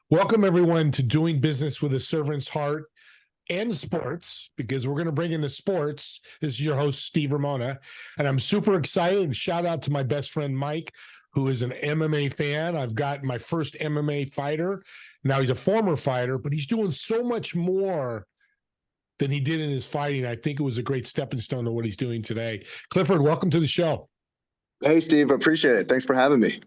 Welcome, everyone, to Doing Business with a Servant's Heart and Sports, because we're going to bring into sports. This is your host, Steve Ramona, and I'm super excited. Shout out to my best friend, Mike, who is an MMA fan. I've got my first MMA fighter. Now, he's a former fighter, but he's doing so much more than he did in his fighting. I think it was a great stepping stone to what he's doing today. Clifford, welcome to the show. Hey, Steve, appreciate it. Thanks for having me.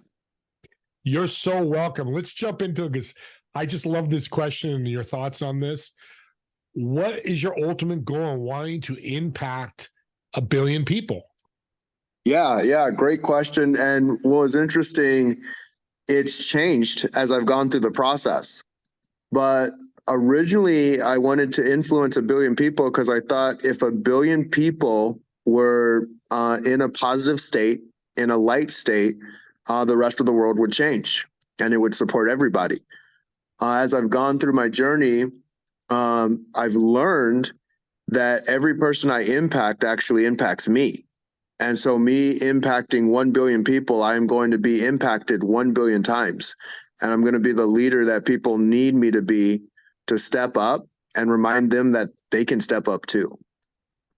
You're so welcome. Let's jump into it because I just love this question and your thoughts on this. What is your ultimate goal in wanting to impact 1 billion people? Yeah, great question. And what was interesting, it's changed as I've gone through the process. But originally, I wanted to influence 1 billion people because I thought if 1 billion people were in a positive state, in a light state, the rest of the world would change and it would support everybody. As I've gone through my journey, I've learned that every person I impact actually impacts me. And so me impacting 1 billion people, I am going to be impacted 1 billion times. And I'm going to be the leader that people need me to be to step up and remind them that they can step up too.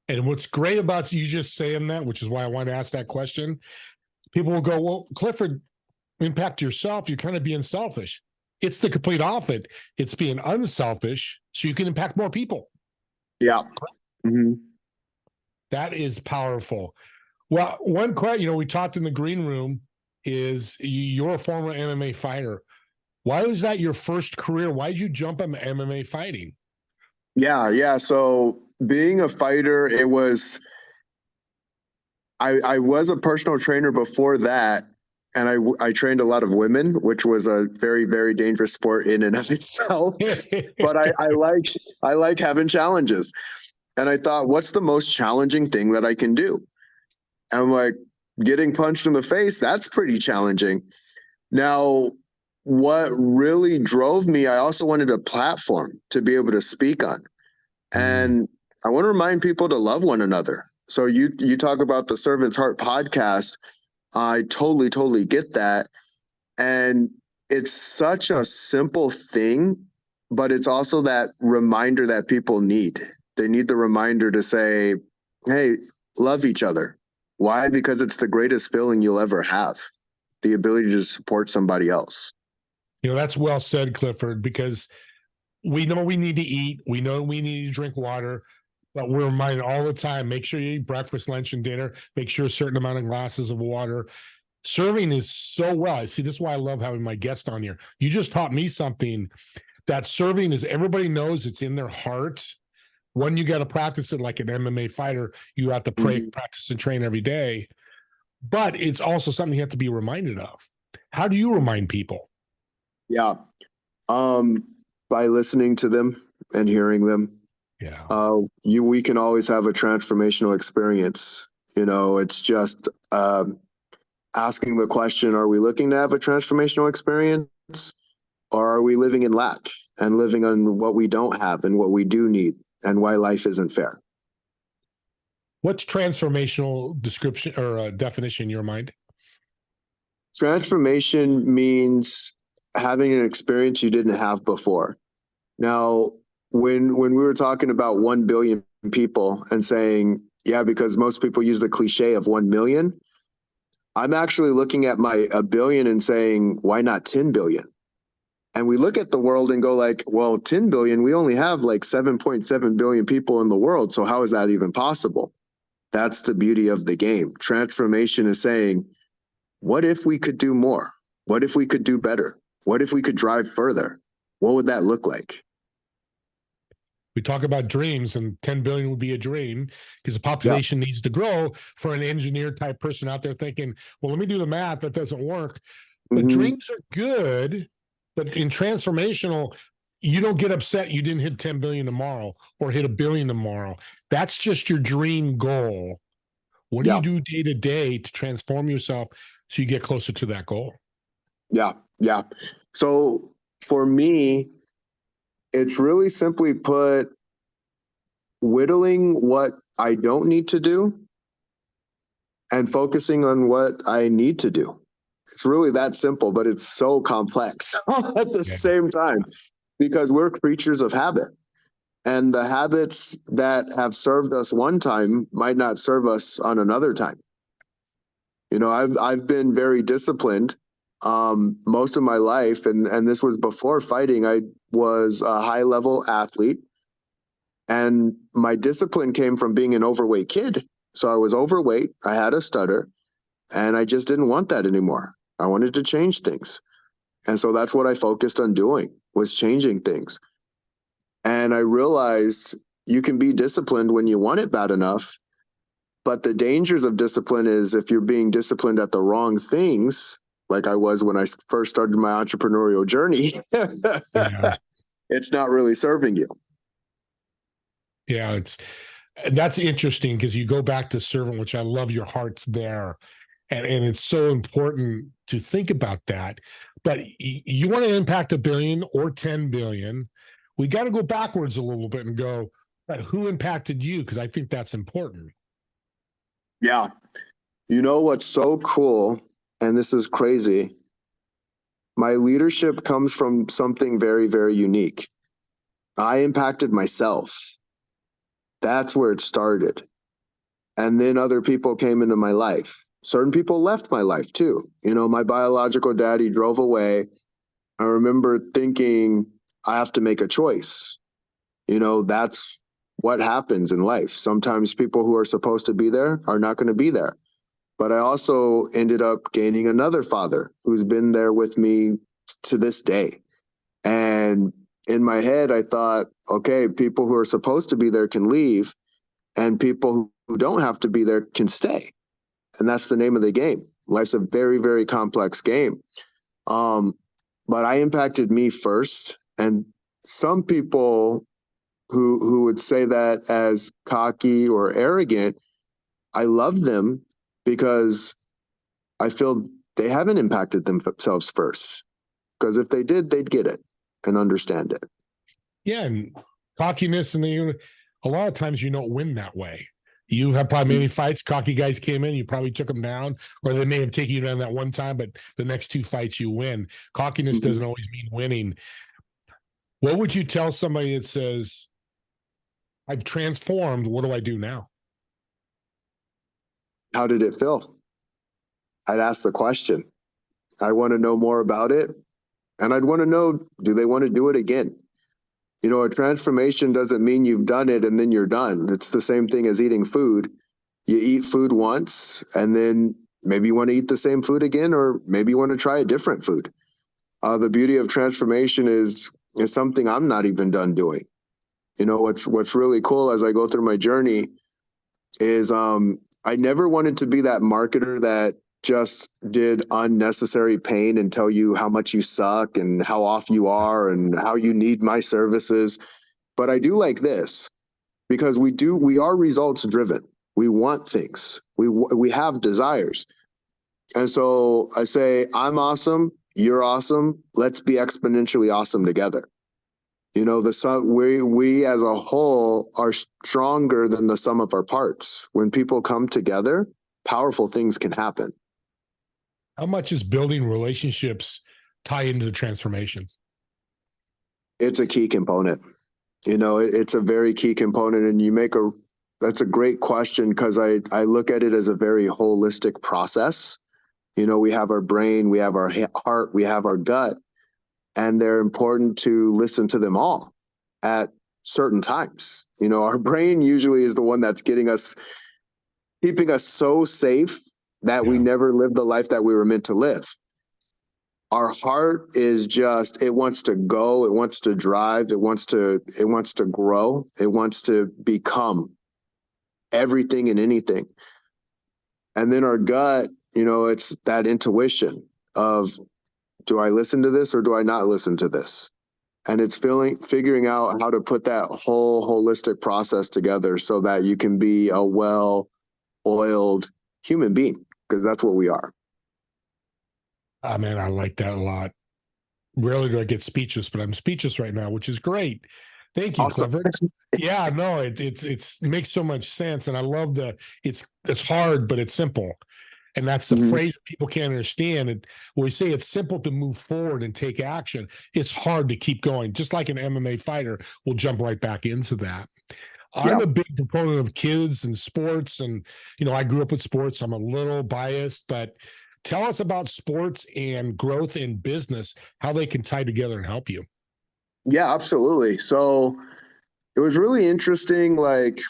And what's great about you just saying that, which is why I want to ask that question, people will go, well, Clifford, impact yourself. You're kind of being selfish. It's the complete opposite. It's being unselfish so you can impact more people. Yeah. Mm-hmm. That is powerful. Well, one question, we talked in the green room is you're a former MMA fighter. Why was that your first career? Why did you jump on MMA fighting? Yeah. So being a fighter, I was a personal trainer before that. And I trained a lot of women, which was a very, very dangerous sport in and of itself. But I like having challenges. And I thought, what's the most challenging thing that I can do? And I'm like, getting punched in the face, that's pretty challenging. Now, what really drove me, I also wanted a platform to be able to speak on. And I want to remind people to love one another. So you talk about the Servant's Heart podcast. I totally get that. And it's such a simple thing, but it's also that reminder that people need. They need the reminder to say, hey, love each other. Why? Because it's the greatest feeling you'll ever have, the ability to support somebody else. That's well said, Clifford, because we know we need to eat. We know we need to drink water. But we're reminded all the time, make sure you eat breakfast, lunch, and dinner. Make sure a certain amount of glasses of water. Serving is so well. See, this is why I love having my guest on here. You just taught me something, that serving is, everybody knows it's in their heart. One, you got to practice it like an MMA fighter. You have to practice and train every day. But it's also something you have to be reminded of. How do you remind people? Yeah. By listening to them and hearing them. Yeah. We can always have a transformational experience. It's just asking the question, are we looking to have a transformational experience, or are we living in lack and living on what we don't have and what we do need and why life isn't fair? What's transformational description or definition in your mind? Transformation means having an experience you didn't have before. Now, when we were talking about 1 billion people and saying, yeah, because most people use the cliche of 1 million, I'm actually looking at my 1 billion and saying, why not 10 billion? And we look at the world and go like, well, 10 billion, we only have like 7.7 billion people in the world. So how is that even possible? That's the beauty of the game. Transformation is saying, what if we could do more? What if we could do better? What if we could drive further? What would that look like? We talk about dreams, and 10 billion would be a dream because the population needs to grow for an engineer type person out there thinking, well, let me do the math. That doesn't work. But dreams are good. But in transformational, you don't get upset you didn't hit 10 billion tomorrow or hit 1 billion tomorrow. That's just your dream goal. What do you do day to day to transform yourself so you get closer to that goal? Yeah. So for me, it's really simply put, whittling what I don't need to do and focusing on what I need to do. It's really that simple, but it's so complex at the Yeah. same time because we're creatures of habit. And the habits that have served us one time might not serve us on another time. You know, I've been very disciplined most of my life, and this was before fighting. I was a high level athlete, and my discipline came from being an overweight kid. So I was overweight, I had a stutter, and I just didn't want that anymore. I wanted to change things. And so that's what I focused on doing, was changing things. And I realized you can be disciplined when you want it bad enough. But the dangers of discipline is if you're being disciplined at the wrong things, like I was when I first started my entrepreneurial journey, Yeah. it's not really serving you. Yeah. That's interesting because you go back to servant, which I love your heart's there. And it's so important to think about that. But you want to impact 1 billion or 10 billion. We got to go backwards a little bit and go, but who impacted you? Because I think that's important. Yeah. You know what's so cool, and this is crazy, my leadership comes from something very, very unique. I impacted myself. That's where it started. And then other people came into my life. Certain people left my life too. You know, my biological daddy drove away. I remember thinking, I have to make a choice. You know, that's what happens in life. Sometimes people who are supposed to be there are not going to be there. But I also ended up gaining another father who's been there with me to this day. And in my head, I thought, okay, people who are supposed to be there can leave, and people who don't have to be there can stay. And that's the name of the game. Life's a very, very complex game. Um, but I impacted me first. And some people who would say that as cocky or arrogant, I love them because I feel they haven't impacted themselves first. Because if they did, they'd get it and understand it. Yeah. And cockiness, and a lot of times you don't win that way. You have probably many fights. Cocky guys came in, you probably took them down, or they may have taken you down that one time, but the next 2 fights you win. Cockiness doesn't always mean winning. What would you tell somebody that says, I've transformed, what do I do now? How did it feel? I'd ask the question. I want to know more about it. And I'd want to know, do they want to do it again? You know, a transformation doesn't mean you've done it and then you're done. It's the same thing as eating food. You eat food once, and then maybe you want to eat the same food again, or maybe you want to try a different food. The beauty of transformation is something I'm not even done doing. You know, what's really cool as I go through my journey is I never wanted to be that marketer that just did unnecessary pain and tell you how much you suck and how off you are and how you need my services. But I do like this because we are results driven. We want things. We have desires. And so I say, I'm awesome. You're awesome. Let's be exponentially awesome together. You know, we as a whole are stronger than the sum of our parts. When people come together, powerful things can happen. How much is building relationships tie into the transformation? It's a key component. You know, it's a very key component. And that's a great question because I look at it as a very holistic process. You know, we have our brain, we have our heart, we have our gut, and they're important to listen to them all at certain times. You know, our brain usually is the one that's keeping us so safe that we never live the life that we were meant to live. Our heart is just, it wants to go, it wants to drive, it wants to grow, it wants to become everything and anything. And then our gut, you know, it's that intuition of, do I listen to this or do I not listen to this? And it's figuring out how to put that whole holistic process together so that you can be a well-oiled human being, because that's what we are. Ah, man, I like that a lot. Rarely do I get speechless, but I'm speechless right now, which is great. Thank you, Awesome. Clifford. Yeah, no, it makes so much sense, and I love it's hard, but it's simple. And that's the Mhm. phrase that people can't understand. And when we say it's simple to move forward and take action, it's hard to keep going. Just like an MMA fighter will jump right back into that. Yeah. I'm a big proponent of kids and sports. And, I grew up with sports. I'm a little biased, but tell us about sports and growth in business, how they can tie together and help you. Yeah, absolutely. So it was really interesting. Like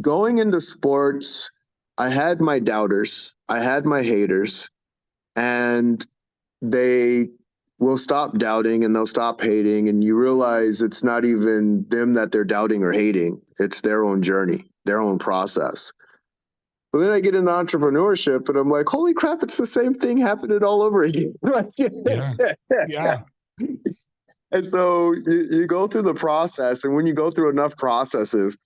going into sports, I had my doubters, I had my haters, and they will stop doubting and they'll stop hating. And you realize it's not even them that they're doubting or hating, it's their own journey, their own process. But then I get into entrepreneurship and I'm like, holy crap, it's the same thing happening all over again. Yeah. Yeah. And so you go through the process. And when you go through enough processes,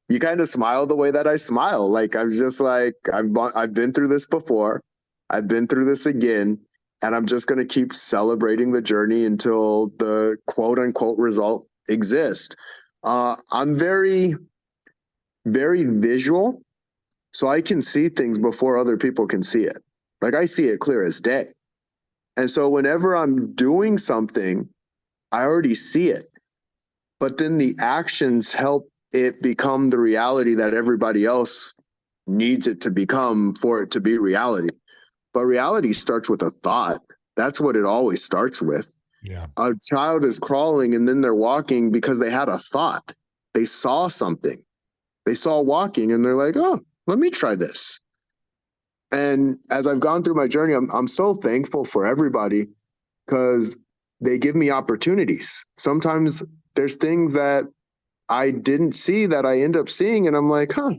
you kind of smile the way that I smile. Like, I'm just like, I've been through this before. I've been through this again. And I'm just going to keep celebrating the journey until the quote unquote result exists. I'm very, very visual. So I can see things before other people can see it. Like, I see it clear as day. And so whenever I'm doing something, I already see it. But then the actions help it become the reality that everybody else needs it to become for it to be reality. But reality starts with a thought. That's what it always starts with. Yeah. A child is crawling and then they're walking because they had a thought. They saw something. They saw walking and they're like, oh, let me try this. And as I've gone through my journey, I'm so thankful for everybody because they give me opportunities. Sometimes there's things that I didn't see that I end up seeing, and I'm like, huh,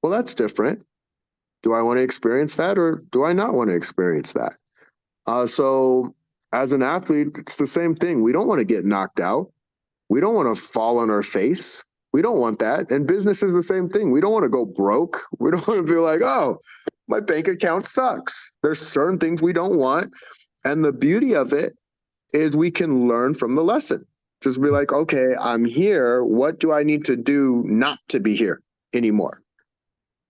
well, that's different. Do I want to experience that or do I not want to experience that? So as an athlete, it's the same thing. We don't want to get knocked out. We don't want to fall on our face. We don't want that. And business is the same thing. We don't want to go broke. We don't want to be like, oh, my bank account sucks. There's certain things we don't want. And the beauty of it is we can learn from the lesson. Just be like, okay, I'm here. What do I need to do not to be here anymore?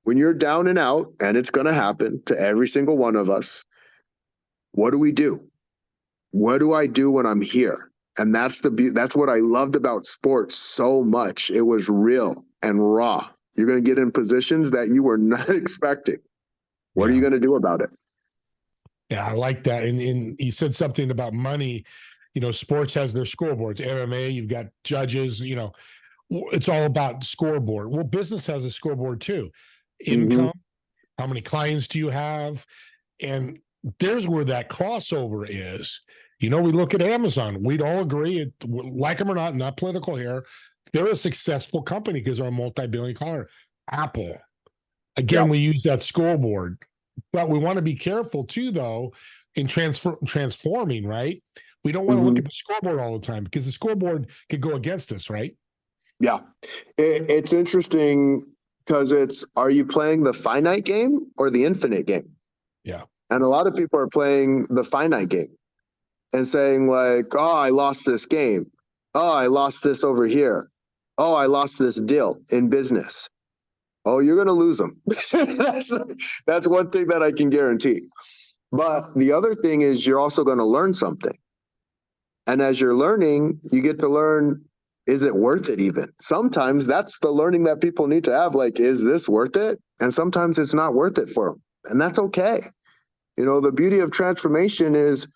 When you're down and out, and it's going to happen to every single one of us, what do we do? What do I do when I'm here? And that's what I loved about sports so much. It was real and raw. You're going to get in positions that you were not expecting. What are you going to do about it? Yeah, I like that. And you said something about money. Sports has their scoreboards. MMA, you've got judges, it's all about scoreboard. Well, business has a scoreboard too. Mm-hmm. Income, how many clients do you have? And there's where that crossover is. We look at Amazon. We'd all agree, like them or not political here, they're a successful company because they're a multi-billion dollar. Apple, again, Yep. we use that scoreboard. But we want to be careful too, though, in transforming, right? We don't want to look Mm-hmm. at the scoreboard all the time because the scoreboard could go against us, right? Yeah. It's interesting because are you playing the finite game or the infinite game? Yeah. And a lot of people are playing the finite game and saying like, oh, I lost this game. Oh, I lost this over here. Oh, I lost this deal in business. Oh, you're going to lose them. That's one thing that I can guarantee. But the other thing is you're also going to learn something. And as you're learning, you get to learn, is it worth it even? Sometimes that's the learning that people need to have. Like, is this worth it? And sometimes it's not worth it for them. And that's okay. The beauty of transformation is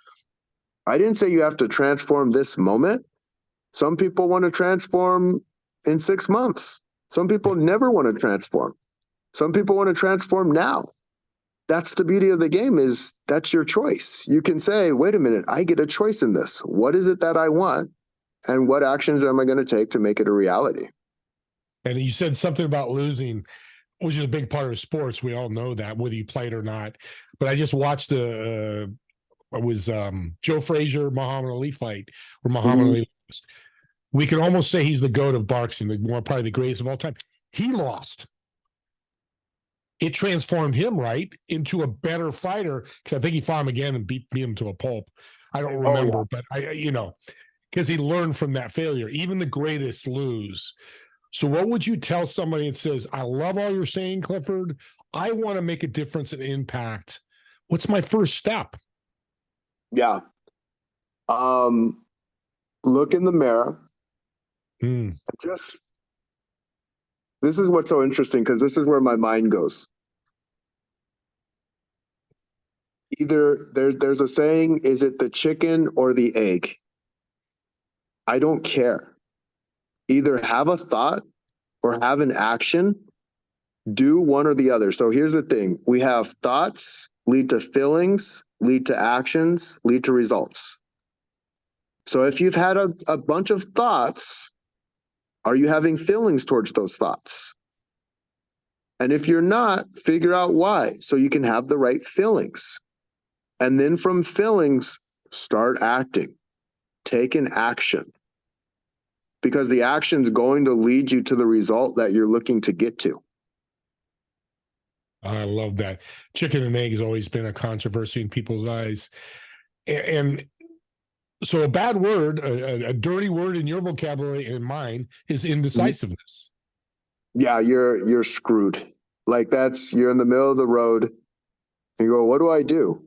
I didn't say you have to transform this moment. Some people want to transform in 6 months. Some people never want to transform. Some people want to transform now. That's the beauty of the game is that's your choice. You can say, wait a minute, I get a choice in this. What is it that I want? And what actions am I going to take to make it a reality? And you said something about losing, which is a big part of sports. We all know that, whether you played or not. But I just watched it was Joe Frazier, Muhammad Ali fight, where Muhammad Mm-hmm. Ali lost. We can almost say he's the GOAT of boxing, probably the greatest of all time. He lost. It transformed him into a better fighter because I think he fought him again and beat him to a pulp. I don't remember, but because he learned from that failure. Even the greatest lose. So what would you tell somebody that says, I love all you're saying, Clifford. I want to make a difference and impact. What's my first step? Yeah. Look in the mirror. Just, this is what's so interesting, because this is where my mind goes. Either there's a saying, is it the chicken or the egg? I don't care. Either have a thought or have an action, do one or the other. So here's the thing. We have thoughts lead to feelings, lead to actions, lead to results. So if you've had a bunch of thoughts, are you having feelings towards those thoughts? And if you're not, figure out why so you can have the right feelings. And then from feelings, start acting, take an action. Because the action's going to lead you to the result that you're looking to get to. I love that. Chicken and egg has always been a controversy in people's eyes. And so a bad word, a dirty word in your vocabulary and mine is indecisiveness. Yeah, you're screwed. Like you're in the middle of the road and you go, what do I do?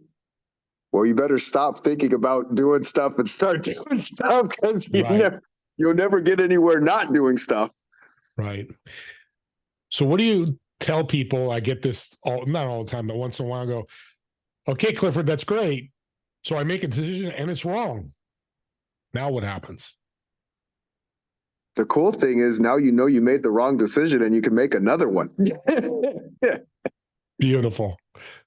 Well, you better stop thinking about doing stuff and start doing stuff, because you'll never get anywhere not doing stuff. Right. So what do you tell people? I get this not all the time, but once in a while I go, okay, Clifford, that's great. So I make a decision and it's wrong. Now what happens? The cool thing is now you know you made the wrong decision and you can make another one. Beautiful.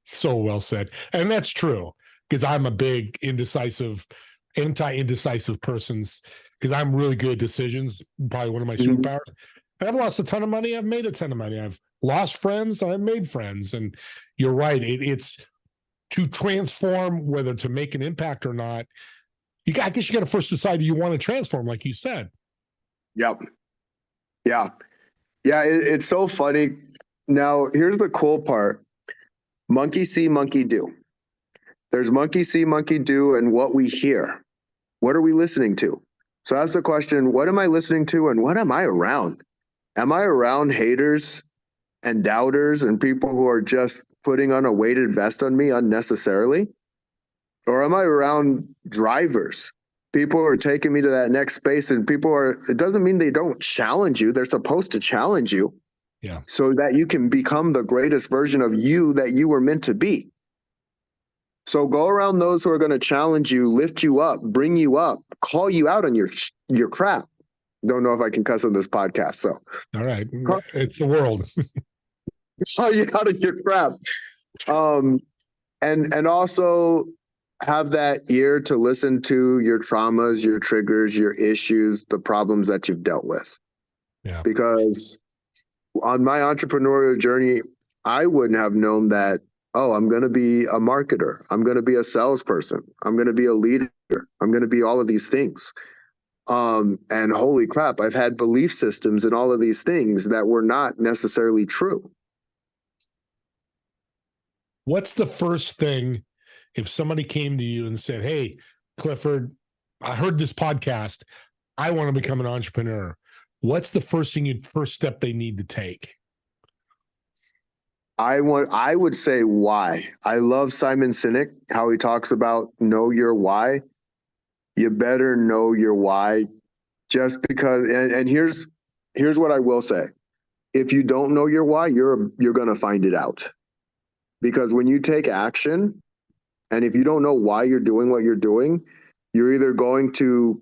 So well said. And that's true, because I'm a big anti-indecisive person's, because I'm really good at decisions, probably one of my superpowers. I've lost a ton of money. I've made a ton of money. I've lost friends. I've made friends. And you're right. It's to transform, whether to make an impact or not. I guess you got to first decide you want to transform, like you said. Yep. Yeah. Yeah. It's so funny. Now, here's the cool part. Monkey see, monkey do. There's monkey see, monkey do, and what we hear. What are we listening to? So that's the question. What am I listening to and what am I around? Am I around haters and doubters and people who are just putting on a weighted vest on me unnecessarily? Or am I around drivers, people who are taking me to that next space, and it doesn't mean they don't challenge you. They're supposed to challenge you. Yeah. So that you can become the greatest version of you that you were meant to be. So go around those who are going to challenge you, lift you up, bring you up, call you out on your crap. Don't know if I can cuss on this podcast. So all right. It's the world. call you out on your crap. And also have that ear to listen to your traumas, your triggers, your issues, the problems that you've dealt with. Yeah. Because on my entrepreneurial journey, I wouldn't have known that, oh, I'm going to be a marketer. I'm going to be a salesperson. I'm going to be a leader. I'm going to be all of these things. And holy crap, I've had belief systems in all of these things that were not necessarily true. What's the first thing if somebody came to you and said, hey, Clifford, I heard this podcast. I want to become an entrepreneur. What's the first step they need to take? I would say why. I love Simon Sinek, how he talks about know your why. You better know your why, just because. And here's what I will say: if you don't know your why, you're going to find it out. Because when you take action, and if you don't know why you're doing what you're doing, you're either going to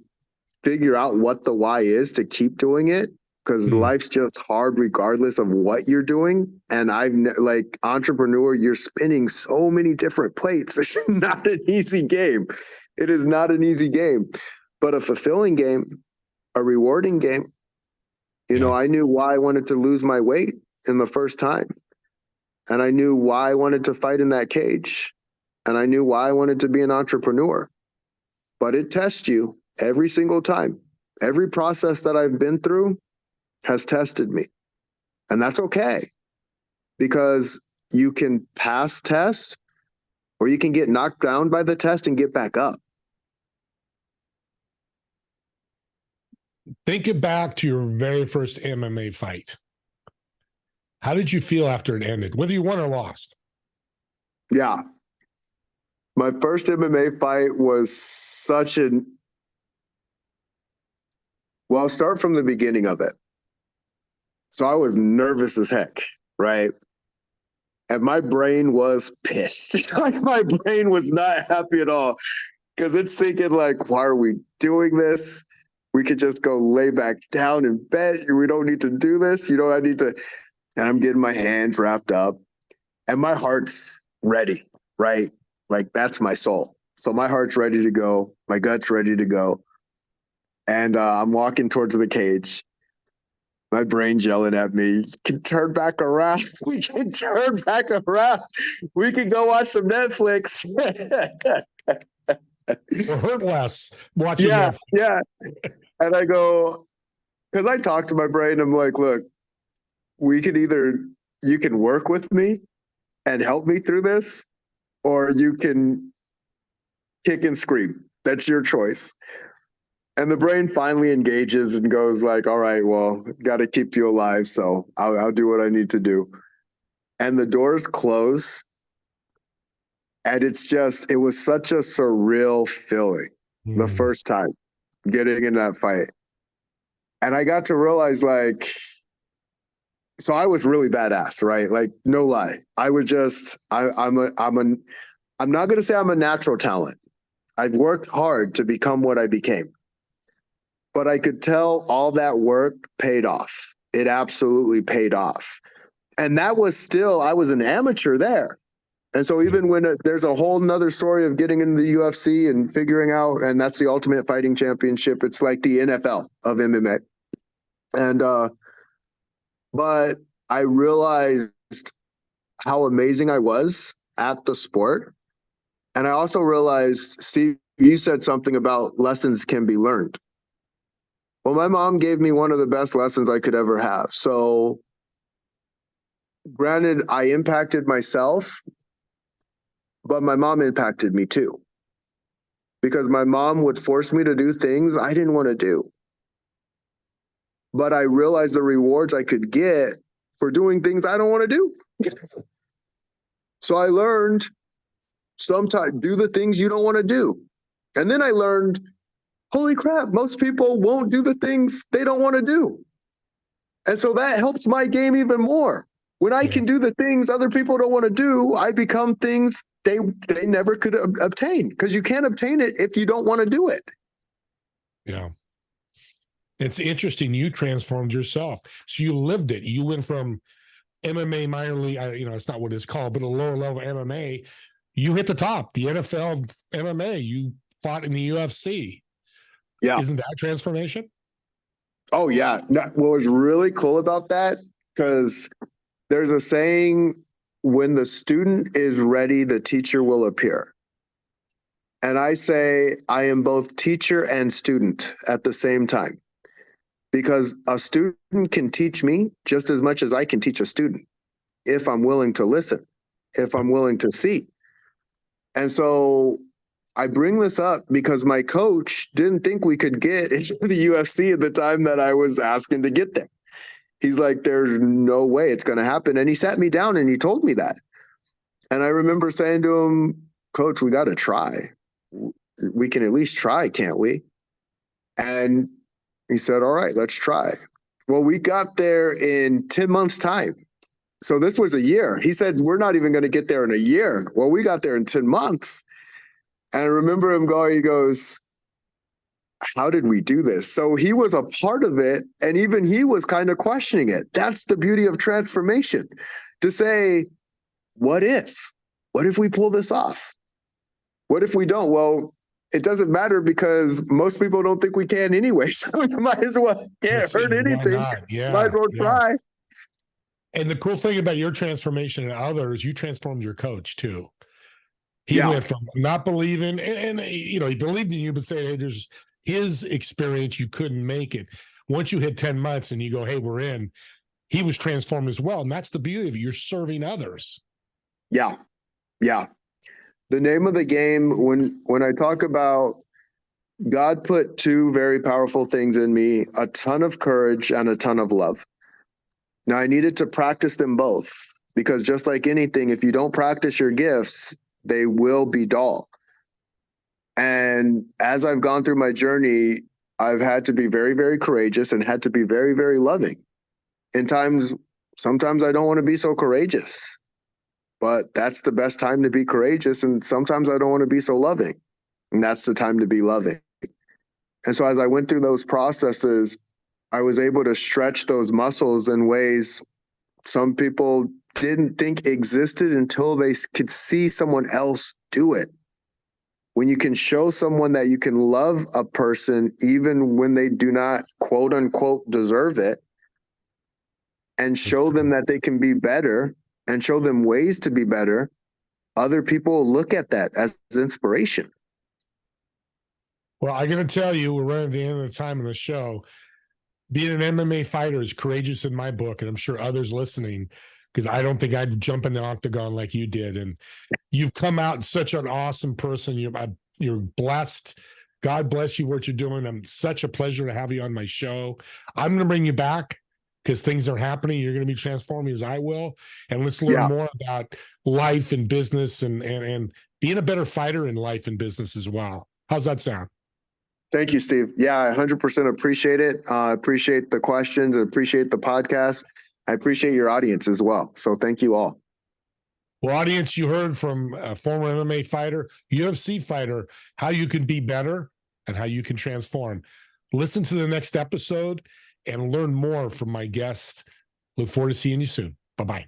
figure out what the why is to keep doing it, because life's just hard regardless of what you're doing. And like entrepreneur, you're spinning so many different plates. It's not an easy game. It is not an easy game, but a fulfilling game, a rewarding game. You know, I knew why I wanted to lose my weight in the first time. And I knew why I wanted to fight in that cage. And I knew why I wanted to be an entrepreneur. But it tests you every single time. Every process that I've been through has tested me. And that's okay, because you can pass tests or you can get knocked down by the test and get back up. Think it back to your very first MMA fight. How did you feel after it ended, whether you won or lost? Yeah. My first MMA fight was well, I'll start from the beginning of it. So I was nervous as heck, right? And my brain was pissed. Like my brain was not happy at all because it's thinking like, why are we doing this? We could just go lay back down in bed. We don't need to do this. I need to. And I'm getting my hands wrapped up and my heart's ready, right? Like that's my soul. So my heart's ready to go. My gut's ready to go. And I'm walking towards the cage. My brain's yelling at me, you can turn back around. We can turn back around. We can go watch some Netflix. Or hurt less watching Yeah, Netflix? yeah. And I go, because I talk to my brain, I'm like, look, you can work with me and help me through this, or you can kick and scream. That's your choice. And the brain finally engages and goes like, all right, well, got to keep you alive. So I'll do what I need to do. And the doors close. And it was such a surreal feeling the first time getting in that fight. And I got to realize like, so I was really badass, right? Like no lie. I was just, I'm not going to say I'm a natural talent. I've worked hard to become what I became. But I could tell all that work paid off. It absolutely paid off. And that was still, I was an amateur there. And so even when there's a whole nother story of getting into the UFC and figuring out, and that's the Ultimate Fighting Championship, it's like the NFL of MMA. And, but I realized how amazing I was at the sport. And I also realized, Steve, you said something about lessons can be learned. Well, my mom gave me one of the best lessons I could ever have. So, granted, I impacted myself, but my mom impacted me too. Because my mom would force me to do things I didn't want to do. But I realized the rewards I could get for doing things I don't want to do. So I learned sometimes do the things you don't want to do. And then I learned, holy crap, most people won't do the things they don't want to do. And so that helps my game even more. When I can do the things other people don't want to do, I become things they never could obtain, because you can't obtain it if you don't want to do it. Yeah. It's interesting. You transformed yourself. So you lived it. You went from MMA minor league, it's not what it's called, but a lower level MMA. You hit the top, the NFL MMA. You fought in the UFC. Yeah. Isn't that transformation? Oh, yeah. No, what was really cool about that, because there's a saying, when the student is ready, the teacher will appear. And I say I am both teacher and student at the same time, because a student can teach me just as much as I can teach a student if I'm willing to listen, if I'm willing to see. And so I bring this up because my coach didn't think we could get into the UFC at the time that I was asking to get there. He's like, there's no way it's going to happen. And he sat me down and he told me that. And I remember saying to him, Coach, we got to try. We can at least try, can't we? And he said, all right, let's try. Well, we got there in 10 months' time. So this was a year. He said, we're not even going to get there in a year. Well, we got there in 10 months. And I remember him going, he goes, how did we do this? So he was a part of it. And even he was kind of questioning it. That's the beauty of transformation, to say, what if we pull this off? What if we don't? Well, it doesn't matter, because most people don't think we can anyway. So you might as well, can't hurt anything. Why not? Yeah. Might as well try. And the cool thing about your transformation and others, you transformed your coach too. He went from not believing, and he believed in you, but saying, hey, there's his experience, you couldn't make it. Once you hit 10 months and you go, hey, we're in, he was transformed as well. And that's the beauty of it. You're serving others. Yeah. Yeah. The name of the game, when I talk about God put two very powerful things in me, a ton of courage and a ton of love. Now I needed to practice them both, because just like anything, if you don't practice your gifts, they will be dull. And as I've gone through my journey, I've had to be very, very courageous and had to be very, very loving. In times, sometimes I don't want to be so courageous, but that's the best time to be courageous. And sometimes I don't want to be so loving, and that's the time to be loving. And so as I went through those processes, I was able to stretch those muscles in ways some people didn't think existed until they could see someone else do it. When you can show someone that you can love a person even when they do not, quote unquote, deserve it, and show them that they can be better and show them ways to be better, other people look at that as inspiration. Well, I'm going to tell you, we're running at the end of the time of the show. Being an MMA fighter is courageous in my book, and I'm sure others listening, because I don't think I'd jump in the octagon like you did. And you've come out such an awesome person. You're blessed. God bless you, what you're doing. I'm such a pleasure to have you on my show. I'm going to bring you back because things are happening. You're going to be transforming as I will. And let's learn more about life and business and being a better fighter in life and business as well. How's that sound? Thank you, Steve. Yeah, I 100% appreciate it. Appreciate the questions. Appreciate the podcast. I appreciate your audience as well. So thank you all. Well, audience, you heard from a former MMA fighter, UFC fighter, how you can be better and how you can transform. Listen to the next episode and learn more from my guest. Look forward to seeing you soon. Bye-bye.